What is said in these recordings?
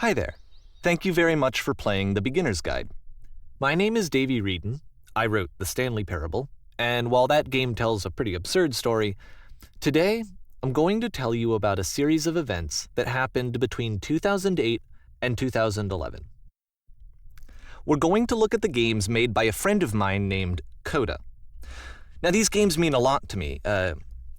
Hi there. Thank you very much for playing The Beginner's Guide. My name is Davey Reedon. I wrote The Stanley Parable, and while that game tells a pretty absurd story, today I'm going to tell you about a series of events that happened between 2008 and 2011. We're going to look at the games made by a friend of mine named CODA. Now, these games mean a lot to me. I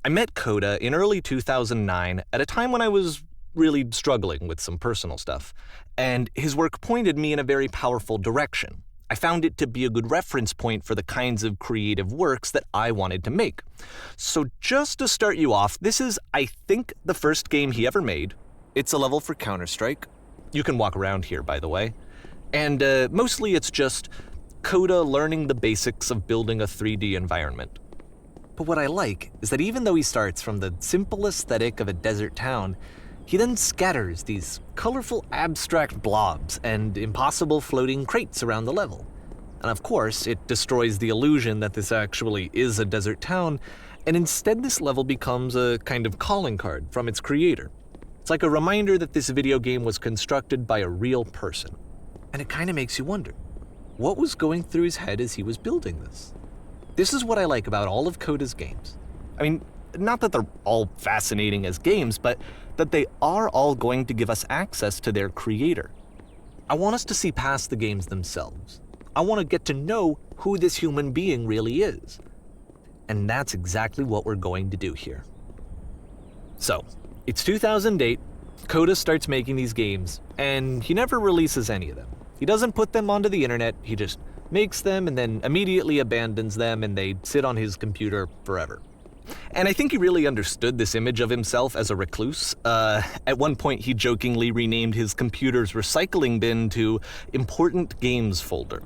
met CODA in early 2009 at a time when I was really struggling with some personal stuff, and his work pointed me in a very powerful direction. I found it to be a good reference point for the kinds of creative works that I wanted to make. So just to start you off, this is, I think, the first game he ever made. It's a level for Counter-Strike. You can walk around here, by the way. And mostly it's just CODA learning the basics of building a 3D environment. But what I like is that even though he starts from the simple aesthetic of a desert town, he then scatters these colorful abstract blobs and impossible floating crates around the level. And of course, it destroys the illusion that this actually is a desert town, and instead this level becomes a kind of calling card from its creator. It's like a reminder that this video game was constructed by a real person. And it kind of makes you wonder, what was going through his head as he was building this? This is what I like about all of CODA's games. I mean, not that they're all fascinating as games, but that they are all going to give us access to their creator. I want us to see past the games themselves. I want to get to know who this human being really is. And that's exactly what we're going to do here. So, it's 2008, CODA starts making these games, and he never releases any of them. He doesn't put them onto the internet, he just makes them and then immediately abandons them, and they sit on his computer forever. And I think he really understood this image of himself as a recluse. At one point, he jokingly renamed his computer's recycling bin to Important Games Folder.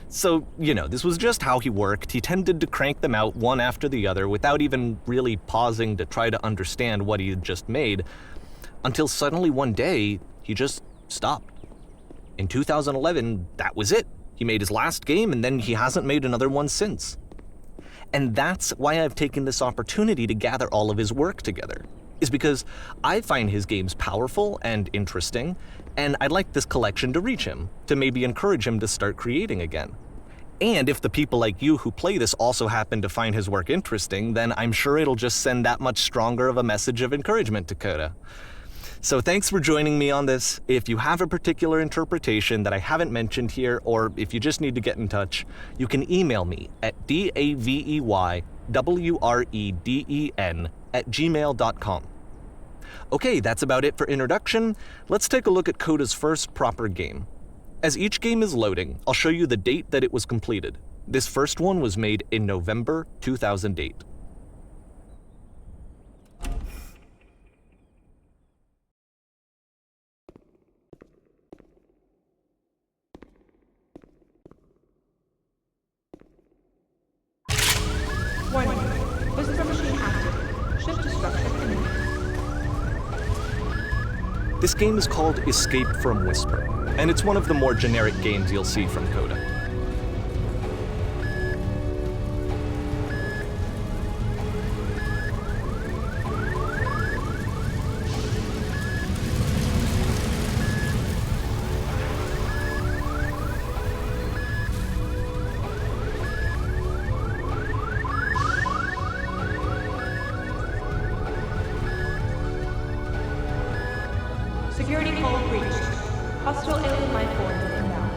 So, this was just how he worked. He tended to crank them out one after the other without even really pausing to try to understand what he had just made, until suddenly one day, he just stopped. In 2011, that was it. He made his last game, and then he hasn't made another one since. And that's why I've taken this opportunity to gather all of his work together, is because I find his games powerful and interesting, and I'd like this collection to reach him, to maybe encourage him to start creating again. And if the people like you who play this also happen to find his work interesting, then I'm sure it'll just send that much stronger of a message of encouragement to CODA. So thanks for joining me on this. If you have a particular interpretation that I haven't mentioned here, or if you just need to get in touch, you can email me at daveywreden@gmail.com. Okay, that's about it for introduction. Let's take a look at CODA's first proper game. As each game is loading, I'll show you the date that it was completed. This first one was made in November 2008. Warning. Whisper machine active. Shift to structure image. This game is called Escape from Whisper, and it's one of the more generic games you'll see from CODA. Security call breached. Hostile alien life forms inbound.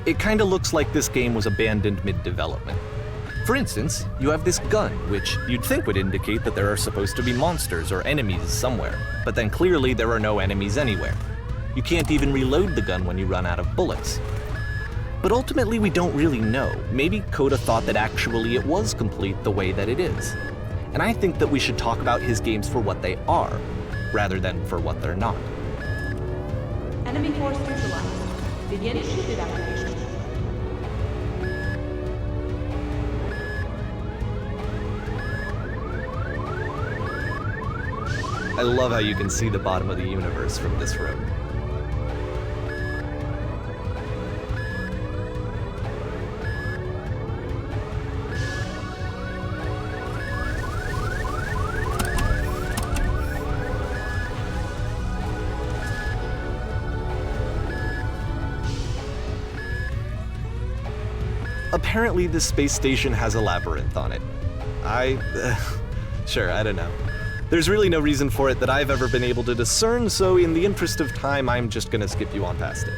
It kinda looks like this game was abandoned mid-development. For instance, you have this gun, which you'd think would indicate that there are supposed to be monsters or enemies somewhere, but then clearly there are no enemies anywhere. You can't even reload the gun when you run out of bullets. But ultimately we don't really know. Maybe CODA thought that actually it was complete the way that it is. And I think that we should talk about his games for what they are, rather than for what they're not. Enemy force neutralized. Begin shooting activation. I love how you can see the bottom of the universe from this room. Apparently this space station has a labyrinth on it. Sure, I don't know. There's really no reason for it that I've ever been able to discern, so in the interest of time, I'm just gonna skip you on past it.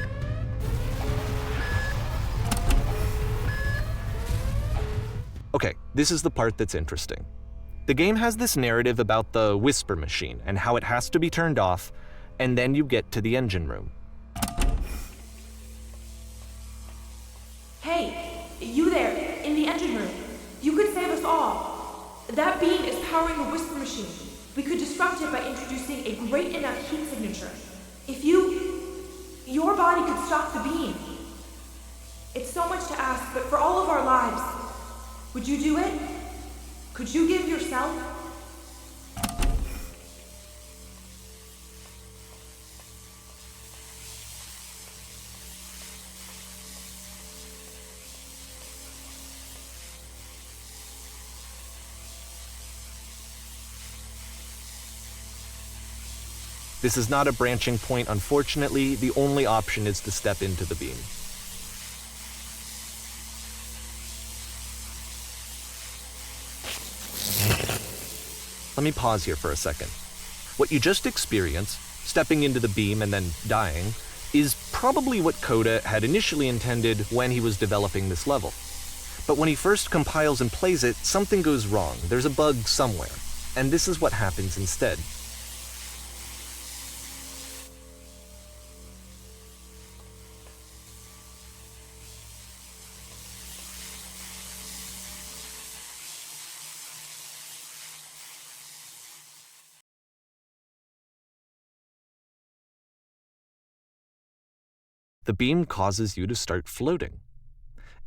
Okay, this is the part that's interesting. The game has this narrative about the whisper machine and how it has to be turned off, and then you get to the engine room. Hey, you there, in the engine room. You could save us all. That beam is powering the whisper machine. We could disrupt it by introducing a great enough heat signature. If your body could stop the beam. It's so much to ask, but for all of our lives, would you do it? Could you give yourself? This is not a branching point, unfortunately. The only option is to step into the beam. Let me pause here for a second. What you just experienced, stepping into the beam and then dying, is probably what CODA had initially intended when he was developing this level. But when he first compiles and plays it, something goes wrong. There's a bug somewhere. And this is what happens instead. The beam causes you to start floating.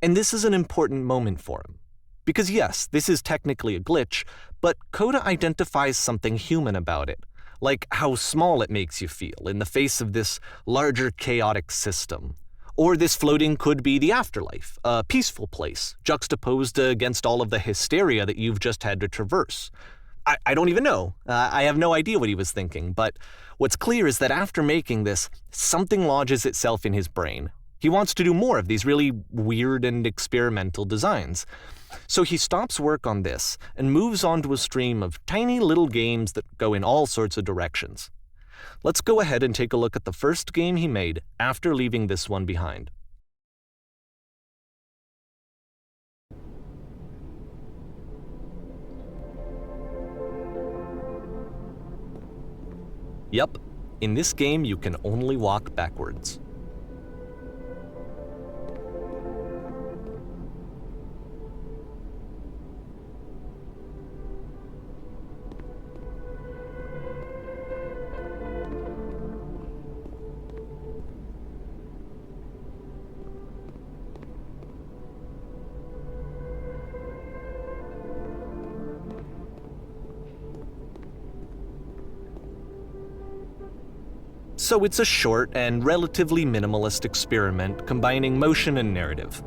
And this is an important moment for him. Because yes, this is technically a glitch, but CODA identifies something human about it, like how small it makes you feel in the face of this larger chaotic system. Or this floating could be the afterlife, a peaceful place, juxtaposed against all of the hysteria that you've just had to traverse. I don't even know. I have no idea what he was thinking, but what's clear is that after making this, something lodges itself in his brain. He wants to do more of these really weird and experimental designs. So he stops work on this and moves on to a stream of tiny little games that go in all sorts of directions. Let's go ahead and take a look at the first game he made after leaving this one behind. Yep, in this game you can only walk backwards. So it's a short and relatively minimalist experiment combining motion and narrative.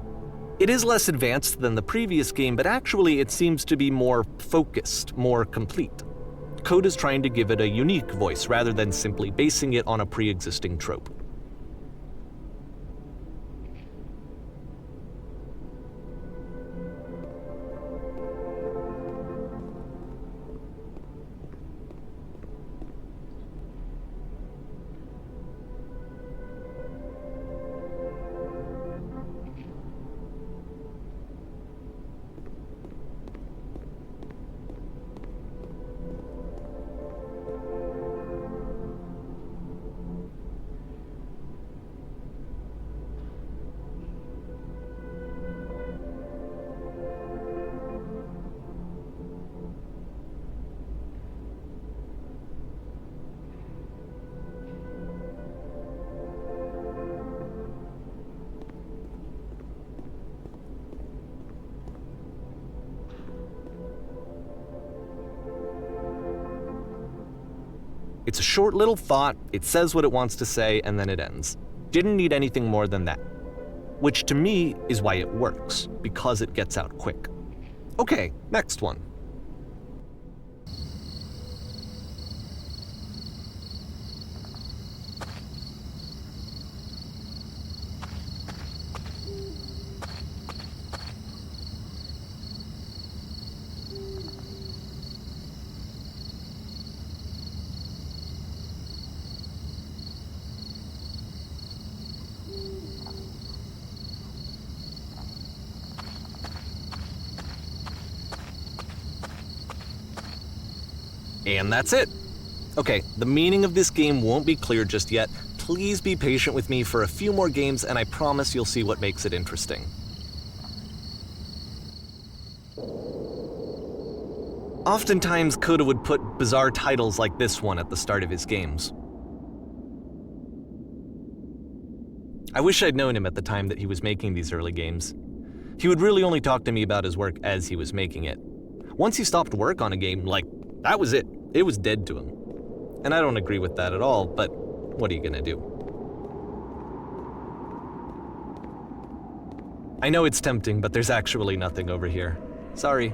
It is less advanced than the previous game, but actually it seems to be more focused, more complete. CODA's trying to give it a unique voice rather than simply basing it on a pre-existing trope. It's a short little thought, it says what it wants to say, and then it ends. Didn't need anything more than that. Which to me is why it works, because it gets out quick. Okay, next one. And that's it. Okay, the meaning of this game won't be clear just yet. Please be patient with me for a few more games, and I promise you'll see what makes it interesting. Oftentimes, CODA would put bizarre titles like this one at the start of his games. I wish I'd known him at the time that he was making these early games. He would really only talk to me about his work as he was making it. Once he stopped work on a game, that was it. It was dead to him. And I don't agree with that at all, but what are you gonna do? I know it's tempting, but there's actually nothing over here. Sorry.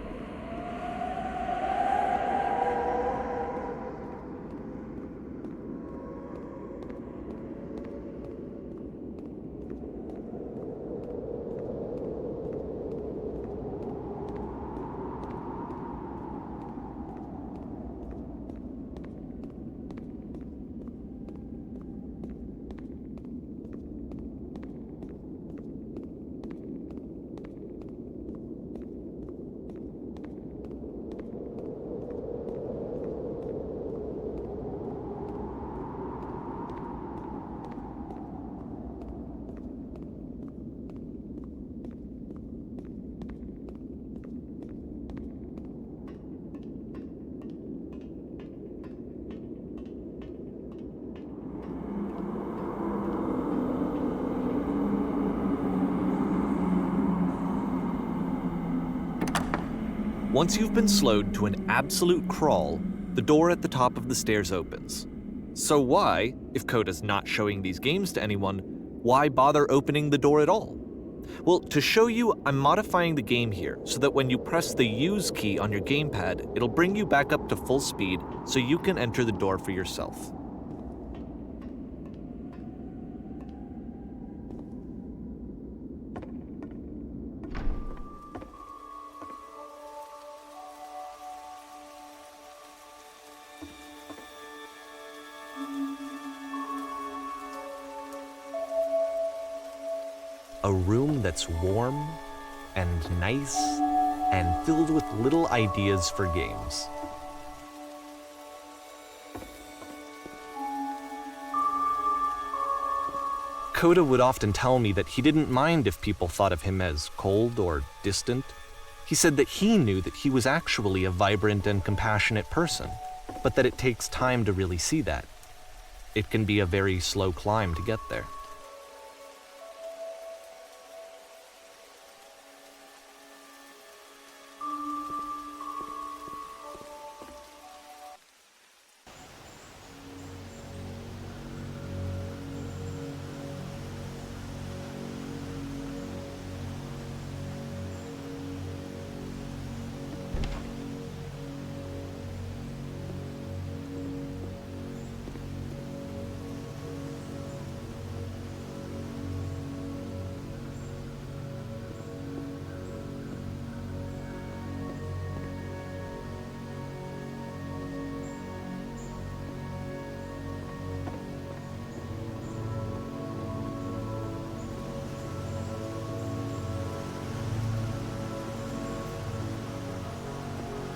Once you've been slowed to an absolute crawl, the door at the top of the stairs opens. So why, if CODA's not showing these games to anyone, why bother opening the door at all? Well, to show you, I'm modifying the game here so that when you press the use key on your gamepad, it'll bring you back up to full speed so you can enter the door for yourself. A room that's warm and nice and filled with little ideas for games. CODA would often tell me that he didn't mind if people thought of him as cold or distant. He said that he knew that he was actually a vibrant and compassionate person, but that it takes time to really see that. It can be a very slow climb to get there.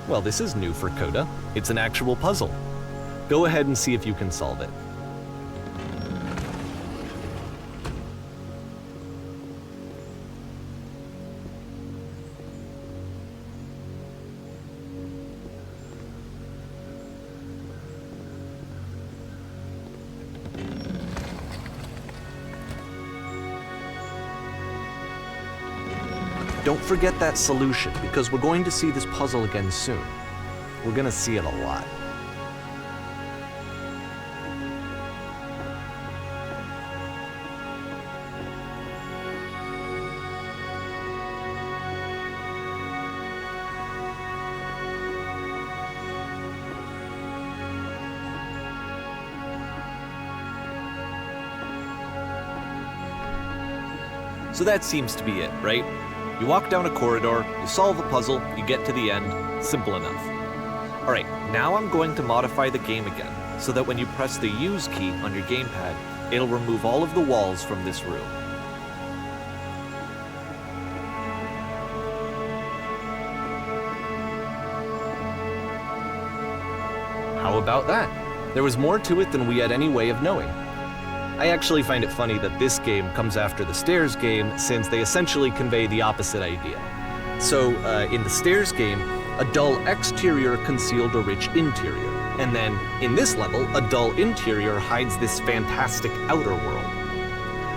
Well, this is new for CODA. It's an actual puzzle. Go ahead and see if you can solve it. Don't forget that solution, because we're going to see this puzzle again soon. We're going to see it a lot. So that seems to be it, right? You walk down a corridor, you solve a puzzle, you get to the end. Simple enough. Alright, now I'm going to modify the game again, so that when you press the use key on your gamepad, it'll remove all of the walls from this room. how about that? There was more to it than we had any way of knowing. I actually find it funny that this game comes after the stairs game, since they essentially convey the opposite idea. So, in the stairs game, a dull exterior concealed a rich interior. And then, in this level, a dull interior hides this fantastic outer world.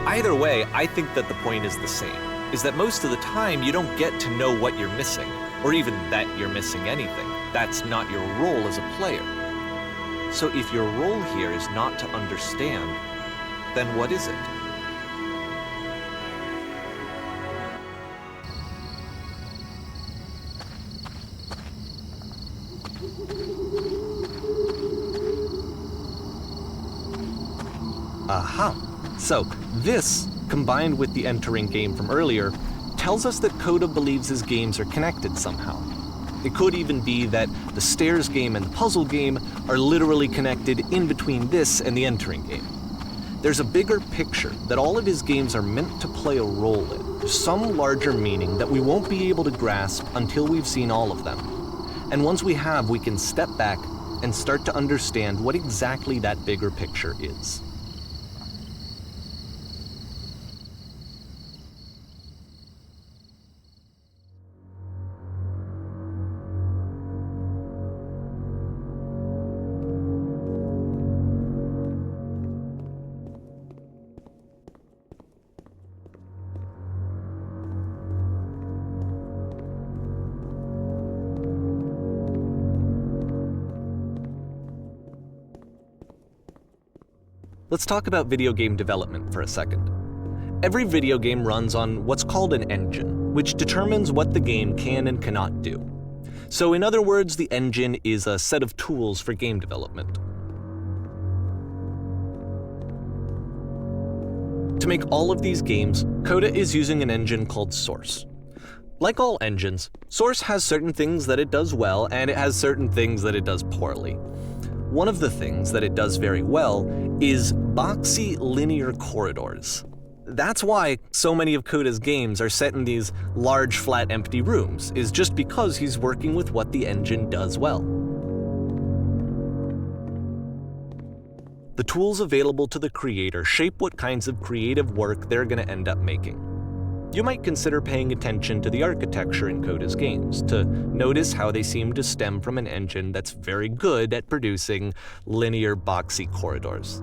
Either way, I think that the point is the same, is that most of the time you don't get to know what you're missing, or even that you're missing anything. That's not your role as a player. So if your role here is not to understand, then what is it? Aha! So, this, combined with the entering game from earlier, tells us that CODA believes his games are connected somehow. It could even be that the stairs game and the puzzle game are literally connected in between this and the entering game. There's a bigger picture that all of his games are meant to play a role in, some larger meaning that we won't be able to grasp until we've seen all of them. And once we have, we can step back and start to understand what exactly that bigger picture is. Let's talk about video game development for a second. Every video game runs on what's called an engine, which determines what the game can and cannot do. So in other words, the engine is a set of tools for game development. To make all of these games, CODA is using an engine called Source. Like all engines, Source has certain things that it does well, and it has certain things that it does poorly. One of the things that it does very well is boxy linear corridors. That's why so many of CODA's games are set in these large, flat, empty rooms, is just because he's working with what the engine does well. The tools available to the creator shape what kinds of creative work they're going to end up making. You might consider paying attention to the architecture in CODA's games to notice how they seem to stem from an engine that's very good at producing linear, boxy corridors.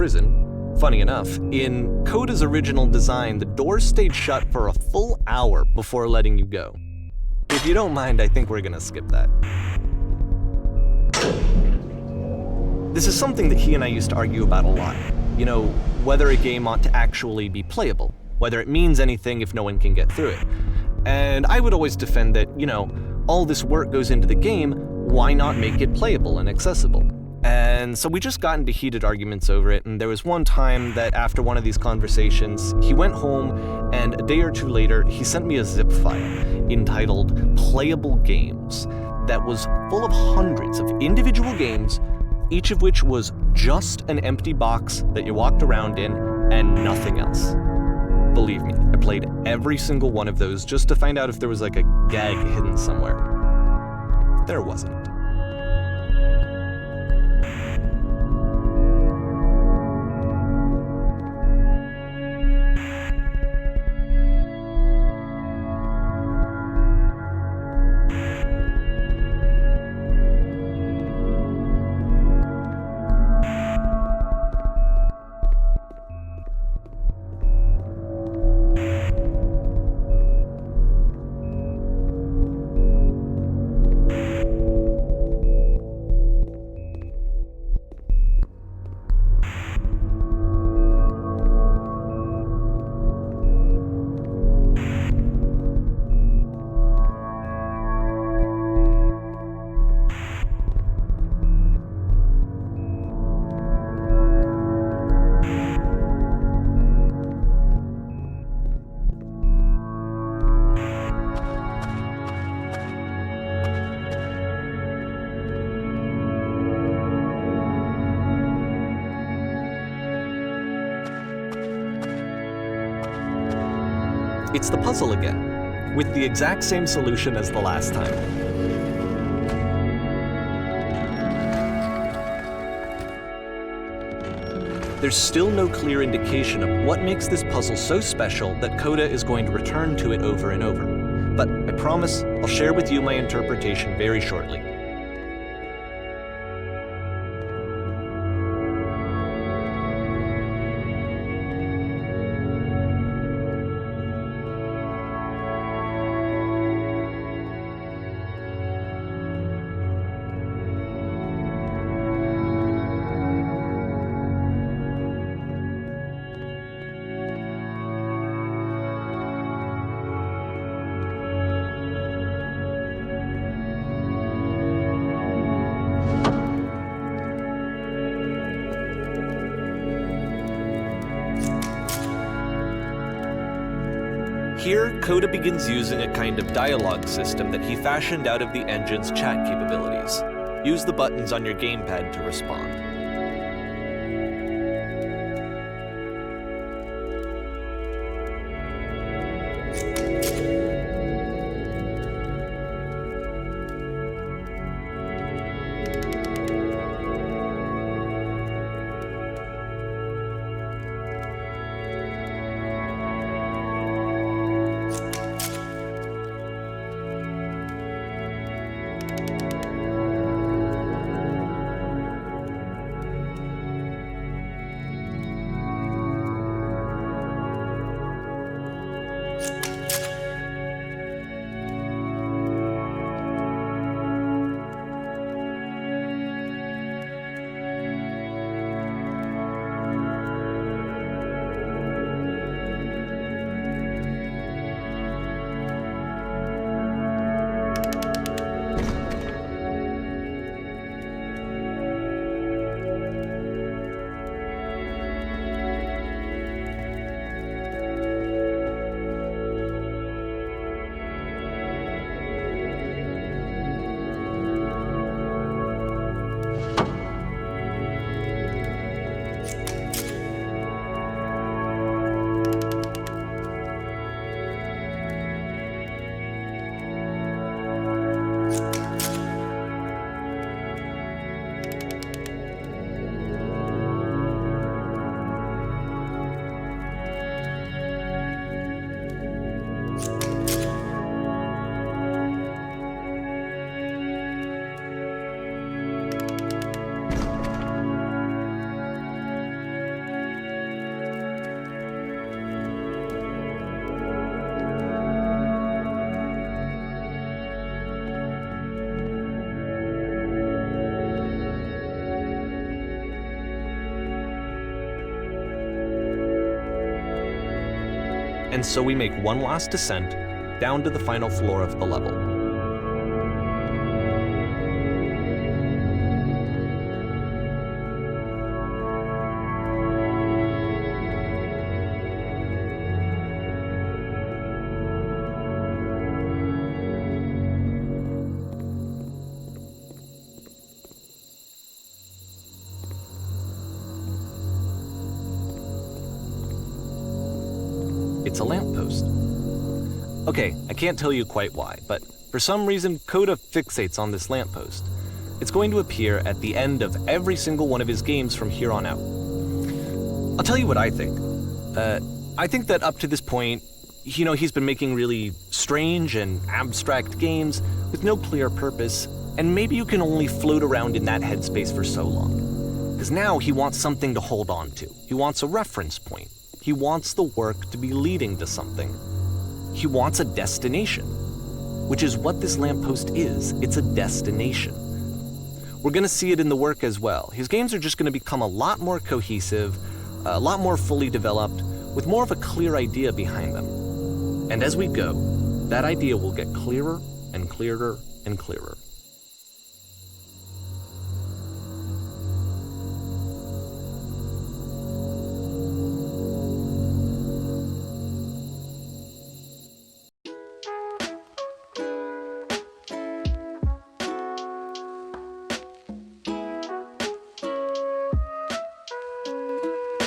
prison. Funny enough, in CODA's original design, the doors stayed shut for a full hour before letting you go. If you don't mind, I think we're gonna skip that. This is something that he and I used to argue about a lot. You know, whether a game ought to actually be playable, whether it means anything if no one can get through it. And I would always defend that, you know, all this work goes into the game, why not make it playable and accessible? And so we just got into heated arguments over it, and there was one time that after one of these conversations, he went home, and a day or two later, he sent me a zip file entitled Playable Games that was full of hundreds of individual games, each of which was just an empty box that you walked around in and nothing else. Believe me, I played every single one of those just to find out if there was like a gag hidden somewhere. There wasn't. It's the puzzle again, with the exact same solution as the last time. There's still no clear indication of what makes this puzzle so special that CODA is going to return to it over and over. But I promise I'll share with you my interpretation very shortly. Here, CODA begins using a kind of dialogue system that he fashioned out of the engine's chat capabilities. Use the buttons on your gamepad to respond. and so we make one last descent down to the final floor of the level. It's a lamppost. Okay, I can't tell you quite why, but for some reason CODA fixates on this lamppost. It's going to appear at the end of every single one of his games from here on out. I'll tell you what I think. I think that up to this point, he's been making really strange and abstract games with no clear purpose, and maybe you can only float around in that headspace for so long. Because now he wants something to hold on to. He wants a reference point. He wants the work to be leading to something. He wants a destination, which is what this lamppost is. It's a destination. We're going to see it in the work as well. His games are just going to become a lot more cohesive, a lot more fully developed, with more of a clear idea behind them. And as we go, that idea will get clearer and clearer and clearer.